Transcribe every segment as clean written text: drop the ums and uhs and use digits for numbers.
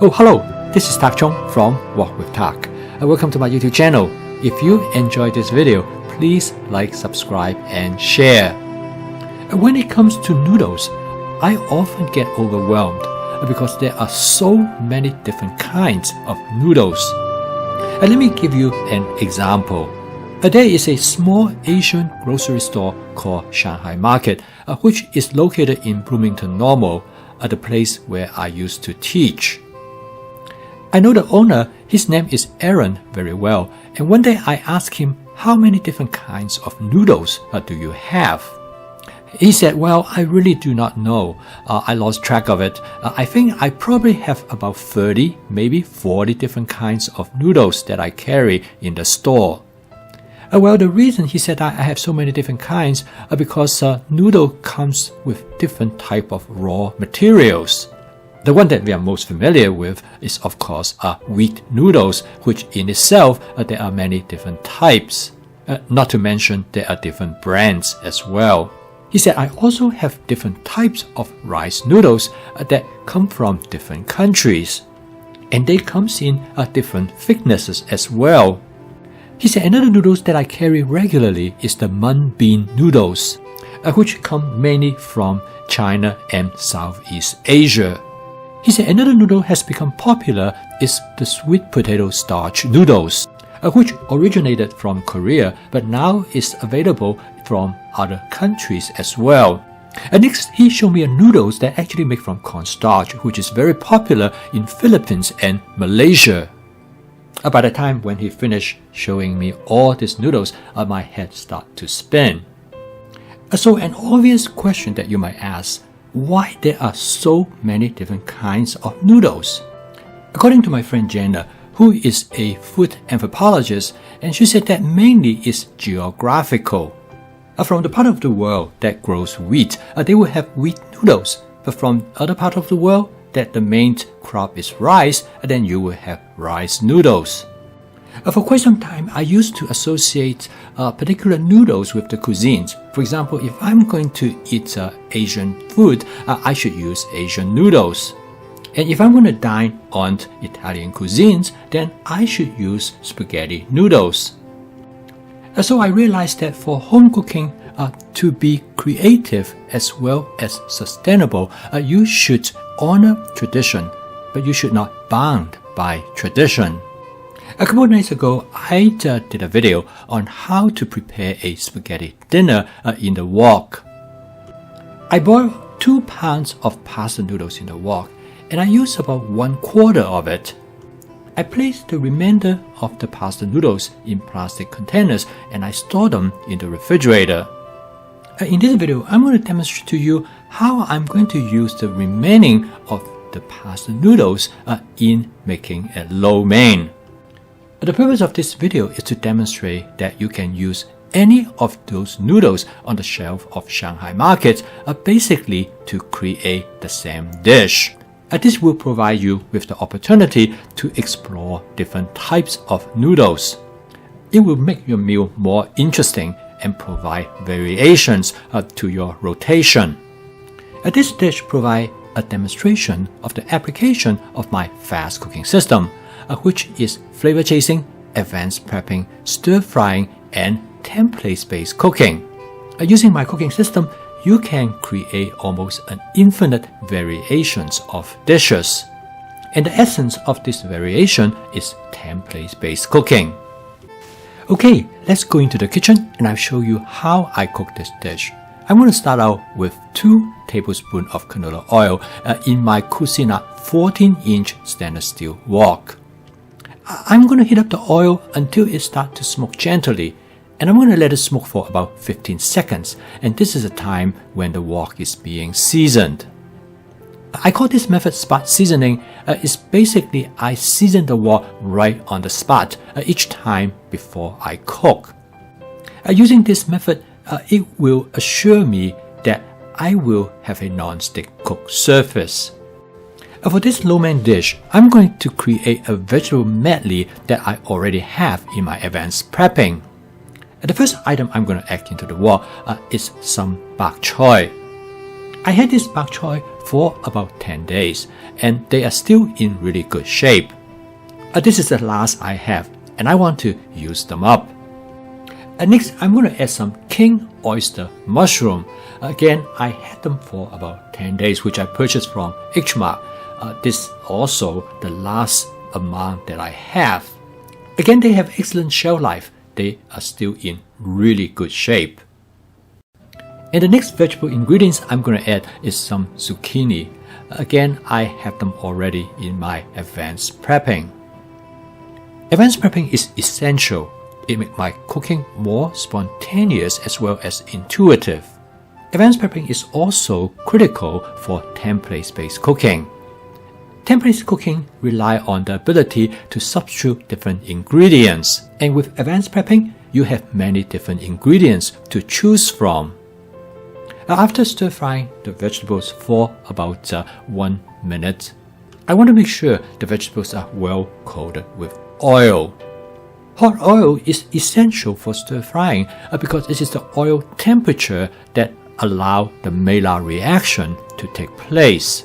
Oh, hello, this is Tak Chong from Walk with Tak. Welcome to my YouTube channel. If you enjoyed this video, please like, subscribe, and share. When it comes to noodles, I often get overwhelmed because there are so many different kinds of noodles. Let me give you an example. There is a small Asian grocery store called Shanghai Market, which is located in Bloomington Normal, the place where I used to teach. I know the owner, his name is Aaron, very well, and one day I asked him, how many different kinds of noodles do you have? He said, well, I really do not know. I lost track of it. I think I probably have about 30, maybe 40 different kinds of noodles that I carry in the store. Well, the reason he said I have so many different kinds because noodle comes with different type of raw materials. The one that we are most familiar with is, of course, wheat noodles, which in itself, there are many different types. Not to mention, there are different brands as well. He said, I also have different types of rice noodles that come from different countries. And they comes in different thicknesses as well. He said, another noodles that I carry regularly is the mung bean noodles, which come mainly from China and Southeast Asia. He said another noodle has become popular is the sweet potato starch noodles, which originated from Korea but now is available from other countries as well. Next, he showed me a noodles that actually make from cornstarch, which is very popular in Philippines and Malaysia. By the time when he finished showing me all these noodles, my head started to spin. So an obvious question that you might ask, why there are so many different kinds of noodles? According to my friend Jenna, who is a food anthropologist, and she said that mainly is geographical. From the part of the world that grows wheat, they will have wheat noodles, but from other part of the world that the main crop is rice, then you will have rice noodles. For quite some time, I used to associate particular noodles with the cuisines. For example, if I'm going to eat Asian food, I should use Asian noodles. And if I'm going to dine on Italian cuisines, then I should use spaghetti noodles. So I realized that for home cooking, to be creative as well as sustainable, you should honor tradition, but you should not bound by tradition. A couple of nights ago, I did a video on how to prepare a spaghetti dinner in the wok. I boiled 2 pounds of pasta noodles in the wok, and I used about 1/4 of it. I placed the remainder of the pasta noodles in plastic containers and I stored them in the refrigerator. In this video, I'm going to demonstrate to you how I'm going to use the remaining of the pasta noodles in making a lo mein. The purpose of this video is to demonstrate that you can use any of those noodles on the shelf of Shanghai Market basically to create the same dish. This will provide you with the opportunity to explore different types of noodles. It will make your meal more interesting and provide variations to your rotation. This dish provides a demonstration of the application of my fast cooking system, which is flavor chasing, advanced prepping, stir frying, and template-based cooking. Using my cooking system, you can create almost an infinite variations of dishes. And the essence of this variation is template-based cooking. Okay, let's go into the kitchen and I'll show you how I cook this dish. I'm going to start out with 2 tablespoons of canola oil in my Cucina 14-inch stainless steel wok. I'm going to heat up the oil until it starts to smoke gently, and I'm going to let it smoke for about 15 seconds, and this is the time when the wok is being seasoned. I call this method spot seasoning. It's basically I season the wok right on the spot each time before I cook. Using this method, it will assure me that I will have a non-stick cooked surface. For this lo mein dish, I'm going to create a vegetable medley that I already have in my advanced prepping. The first item I'm going to add into the wok is some bok choy. I had this bok choy for about 10 days, and they are still in really good shape. This is the last I have, and I want to use them up. Next, I'm going to add some king oyster mushroom. Again, I had them for about 10 days, which I purchased from HMart. This is also the last amount that I have. Again, they have excellent shelf life. They are still in really good shape. And the next vegetable ingredients I'm going to add is some zucchini. Again, I have them already in my advanced prepping. Advanced prepping is essential. It makes my cooking more spontaneous as well as intuitive. Advanced prepping is also critical for template-based cooking. Template cooking rely on the ability to substitute different ingredients, and with advanced prepping, you have many different ingredients to choose from. After stir-frying the vegetables for about 1 minute, I want to make sure the vegetables are well coated with oil. Hot oil is essential for stir-frying because it is the oil temperature that allows the Maillard reaction to take place.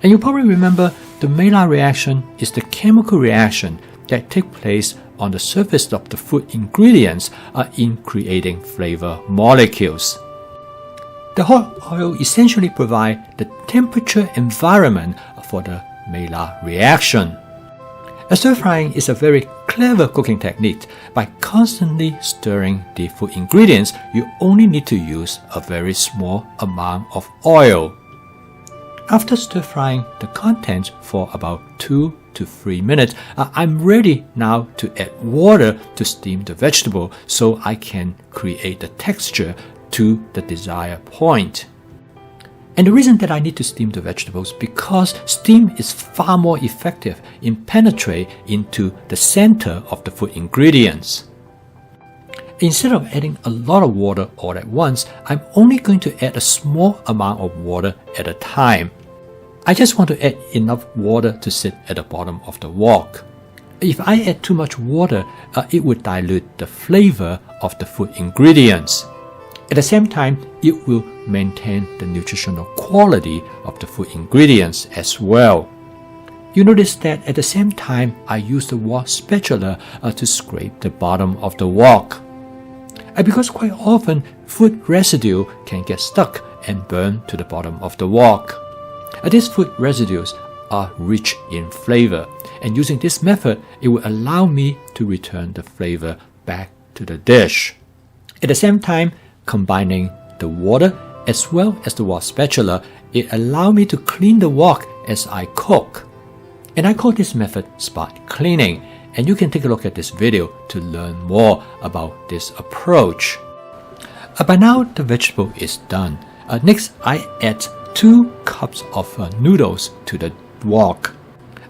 And you probably remember the Maillard reaction is the chemical reaction that takes place on the surface of the food ingredients in creating flavor molecules. The hot oil essentially provides the temperature environment for the Maillard reaction. Stir-frying is a very clever cooking technique. By constantly stirring the food ingredients, you only need to use a very small amount of oil. After stir-frying the contents for about 2 to 3 minutes, I'm ready now to add water to steam the vegetable so I can create the texture to the desired point. And the reason that I need to steam the vegetables because steam is far more effective in penetrate into the center of the food ingredients. Instead of adding a lot of water all at once, I'm only going to add a small amount of water at a time. I just want to add enough water to sit at the bottom of the wok. If I add too much water, it would dilute the flavor of the food ingredients. At the same time, it will maintain the nutritional quality of the food ingredients as well. You notice that at the same time, I use the wok spatula to scrape the bottom of the wok. Because quite often, food residue can get stuck and burn to the bottom of the wok. These food residues are rich in flavor, and using this method, it will allow me to return the flavor back to the dish. At the same time, combining the water as well as the wok spatula, it allows me to clean the wok as I cook. And I call this method spot cleaning, and you can take a look at this video to learn more about this approach. By now the vegetable is done. Next, I add 2 cups of noodles to the wok.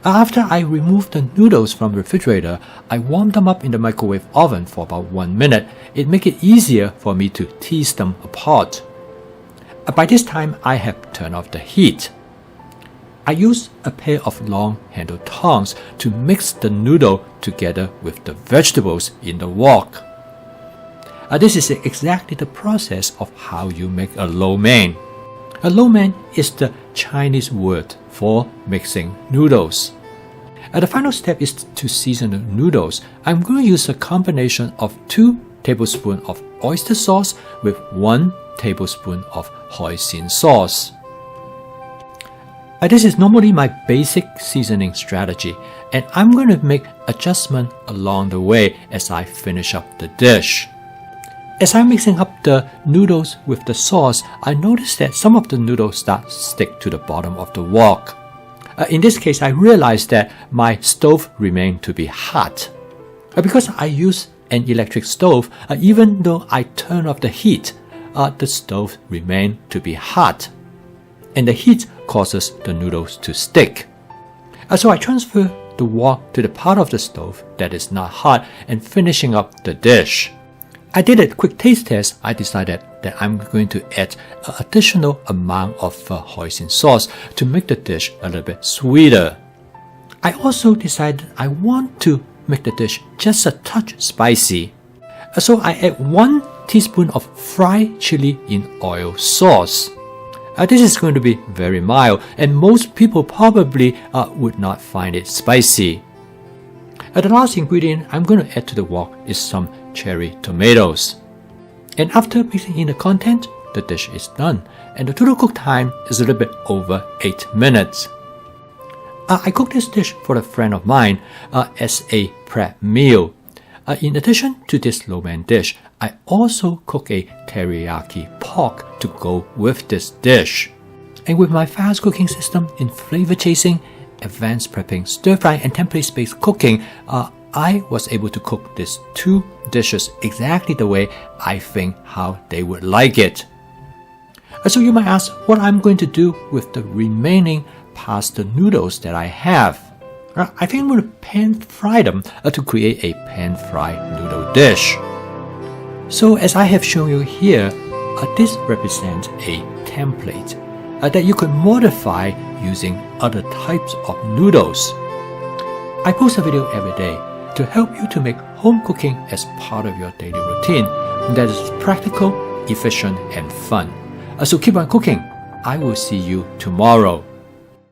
After I remove the noodles from the refrigerator, I warm them up in the microwave oven for about 1 minute. It makes it easier for me to tease them apart. By this time, I have turned off the heat. I use a pair of long-handled tongs to mix the noodle together with the vegetables in the wok. This is exactly the process of how you make a lo mein. A lo mein is the Chinese word for mixing noodles. The final step is to season the noodles. I'm going to use a combination of 2 tablespoons of oyster sauce with 1 tablespoon of hoisin sauce. This is normally my basic seasoning strategy, and I'm going to make adjustments along the way as I finish up the dish. As I'm mixing up the noodles with the sauce, I notice that some of the noodles start to stick to the bottom of the wok. In this case, I realized that my stove remained to be hot. Because I use an electric stove, even though I turn off the heat, the stove remained to be hot. And the heat causes the noodles to stick. So I transfer the wok to the part of the stove that is not hot and finishing up the dish. I did a quick taste test. I decided that I'm going to add an additional amount of hoisin sauce to make the dish a little bit sweeter. I also decided I want to make the dish just a touch spicy. So I add 1 teaspoon of fried chili in oil sauce. This is going to be very mild, and most people probably would not find it spicy. The last ingredient I'm going to add to the wok is some cherry tomatoes. And after mixing in the content, the dish is done, and the total cook time is a little bit over 8 minutes. I cooked this dish for a friend of mine as a prep meal. In addition to this lo-mein dish, I also cook a teriyaki pork to go with this dish. And with my fast cooking system in flavor chasing, advanced prepping, stir frying, and template-based cooking, I was able to cook these 2 dishes exactly the way I think how they would like it. So you might ask what I'm going to do with the remaining pasta noodles that I have. I think I'm going to pan fry them to create a pan fried noodle dish. So as I have shown you here, this represents a template that you could modify using other types of noodles. I post a video every day to help you to make home cooking as part of your daily routine that is practical, efficient, and fun. So keep on cooking. I will see you tomorrow.